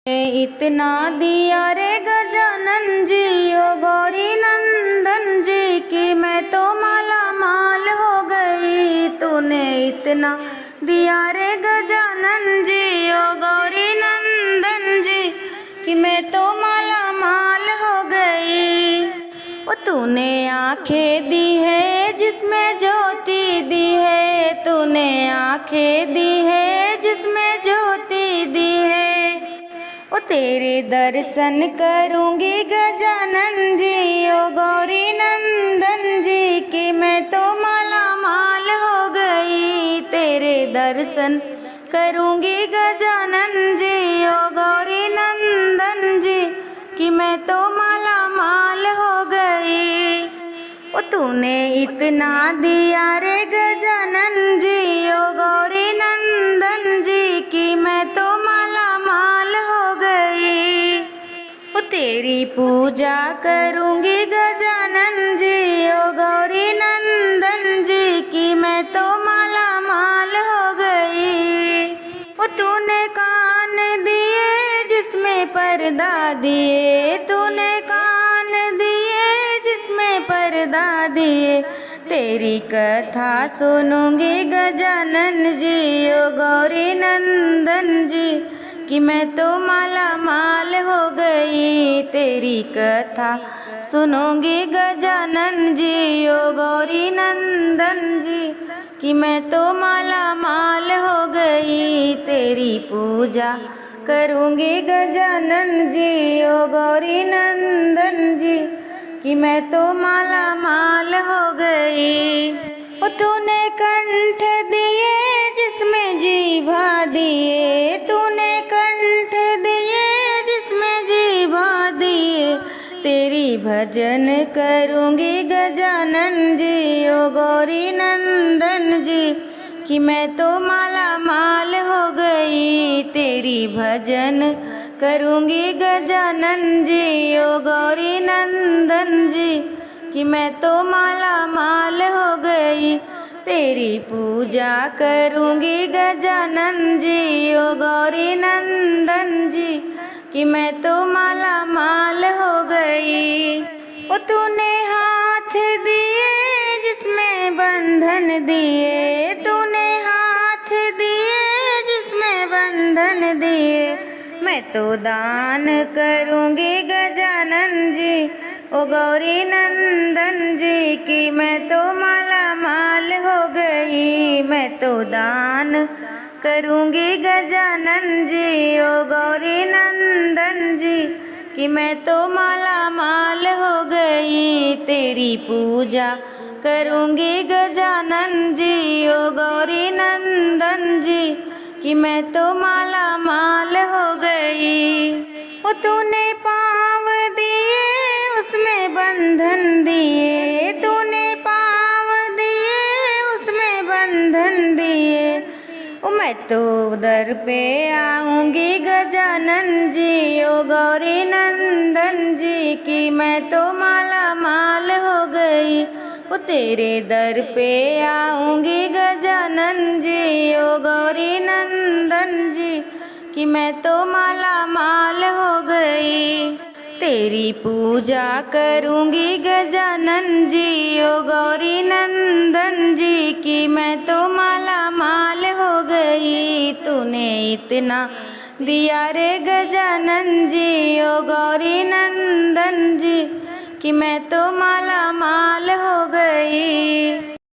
इतना दिया रे गजानन जी ओ गौरी नंदन जी कि मैं तो माला माल हो गई। तूने इतना दिया रे गजानन जी ओ गौरी नंदन जी कि मैं तो माला माल हो गई। ओ तूने आंखें दी है जिसमें ज्योति दी है, तूने आंखें दी है जिसमें ज्योति दी है। ओ तेरे दर्शन करूंगी गजानन जी ओ गौरी नंदन जी कि मैं तो माला माल हो गई। तेरे दर्शन करूंगी गजानन जी ओ गौरी नंदन जी कि मैं तो माला माल हो गई। ओ तूने इतना दिया रे गजानन जी ओ गौरी नंदन जी कि मैं तो माला माल हो गई। ओ तेरी पूजा करूंगी गजानन जी ओ गौरी नंदन जी कि मैं तो माला माल हो गई। ओ तूने कान दिए जिसमें पर्दा दिए, तूने कान दिए जिसमें पर्दा दिए। तेरी कथा सुनूंगी गजानन जी ओ गौरी नंदन जी कि मैं तो माला माल हो गई। तेरी कथा सुनूंगी गजानन जी ओ गौरी नंदन जी कि मैं तो माला माल हो गई। तेरी पूजा करूंगी गजानन जी ओ गौरी नंदन जी कि मैं तो माला माल हो गई। ओ तूने कंठ दिए जिसमें जीभा दिए, तूने कंठ दिए जिसमें जीभा दिए। तेरी भजन करूंगी गजानन जी ओ गौरी नंदन जी कि मैं तो माला माल हो गई। तेरी भजन करूंगी गजानन जी ओ गौरी नंदन जी कि मैं तो माला माल हो गई। तेरी पूजा करूंगी गजानन जी ओ गौरी नंदन जी कि मैं तो माला माल हो गई। ओ तूने हाथ दिए जिसमें बंधन दिए, तूने हाथ दिए जिसमें बंधन दिए। मैं तो दान करूंगी गजानन जी ओ गौरी नंदन जी कि मैं तो माला माल हो गई। मैं तो दान करूंगी गजानन जी ओ गौरी नंदन जी कि मैं तो माला माल हो गई। तेरी पूजा करूंगी गजानन जी ओ गौरी नंदन जी कि मैं तो माला माल हो गई। ओ तूने पाँव दिए उसमें बंधन दिए, तूने पाँव दिए उसमें बंधन दिए। ओ मैं तो दर पे आऊंगी गजानन जी ओ गौरी नंदन जी कि मैं तो माला माल हो गई। ओ तेरे दर पे आऊंगी गजानन जी ओ गौरी नंदन जी कि मैं तो माला माल हो गई। तेरी पूजा करूंगी गजानन जी ओ गौरी नंदन जी कि मैं तो माला माल हो गई। तूने इतना दिया रे गजानन जी ओ गौरी नंदन जी कि मैं तो माला माल